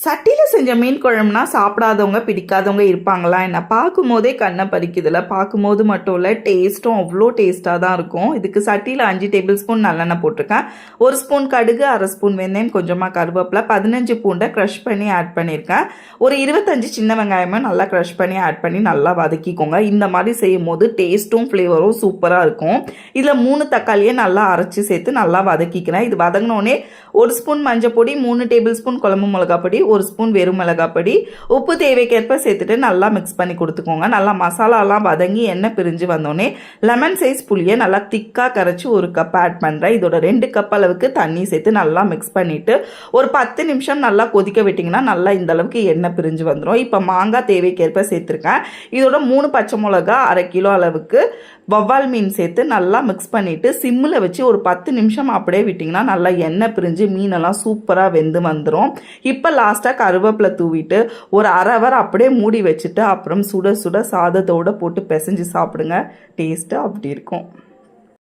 சட்டியில் செஞ்ச மீன் குழம்புனா சாப்பிடாதவங்க பிடிக்காதவங்க இருப்பாங்களா என்ன? பார்க்கும்போதே கண்ணை பறிக்குதுல. பார்க்கும்போது மட்டும் இல்லை, டேஸ்ட்டும் அவ்வளோ டேஸ்ட்டாக தான் இருக்கும். இதுக்கு சட்டியில் 5 டேபிள் ஸ்பூன் நல்லெண்ணெய் போட்டிருக்கேன். 1 ஸ்பூன் கடுகு, 1/2 ஸ்பூன் வெந்தயம், கொஞ்சமாக கருவேப்பிலை, 15 பூண்டை க்ரஷ் பண்ணி ஆட் பண்ணியிருக்கேன். ஒரு 25 சின்ன வெங்காயமும் நல்லா க்ரஷ் பண்ணி ஆட் பண்ணி நல்லா வதக்கிக்கோங்க. இந்த மாதிரி செய்யும் போது டேஸ்ட்டும் ஃப்ளேவரும் சூப்பராக இருக்கும். இதில் 3 தக்காளியை நல்லா அரைச்சி சேர்த்து நல்லா வதக்கிக்கிறேன். இது வதங்கினோடனே 1 ஸ்பூன் மஞ்சள் பொடி, 3 டேபிள் ஸ்பூன் குழம்பு மிளகா பொடி, 1 ஸ்பூன் வெறும் மிளகாப்பொடி, உப்பு தேவைக்கேற்ப சேர்த்துட்டு நல்லா மிக்ஸ் பண்ணி கொடுத்துக்கோங்க. நல்லா மசாலாலாம் வதங்கி எண்ணெய் பிரிஞ்சு வந்தோடனே லெமன் சைஸ் புளியை நல்லா திக்காக கரைச்சி 1 கப் ஆட் பண்ணுறேன். இதோட 2 கப் அளவுக்கு தண்ணி சேர்த்து நல்லா மிக்ஸ் பண்ணிவிட்டு ஒரு 10 நிமிஷம் நல்லா கொதிக்க விட்டிங்கன்னா நல்லா இந்த அளவுக்கு எண்ணெய் பிரிஞ்சு வந்துடும். இப்போ மாங்காய் தேவைக்கேற்ப சேர்த்துருக்கேன். இதோட 3 பச்சை மிளகா, 1/2 கிலோ அளவுக்கு வவ்வால் மீன் சேர்த்து நல்லா மிக்ஸ் பண்ணிவிட்டு சிம்மில் வச்சு ஒரு 10 நிமிஷம் அப்படியே விட்டிங்கன்னா நல்லா எண்ணெய் பிரிஞ்சு மீனெல்லாம் சூப்பராக வெந்து வந்துடும். இப்போ லாஸ்ட்டாக கருவேப்பிலை தூவிட்டு ஒரு 1/2 ஹவர் அப்படியே மூடி வச்சுட்டு அப்புறம் சுட சுட சாதத்தோடு போட்டு பிசைஞ்சு சாப்பிடுங்க. டேஸ்ட்டு அப்படி இருக்கும்.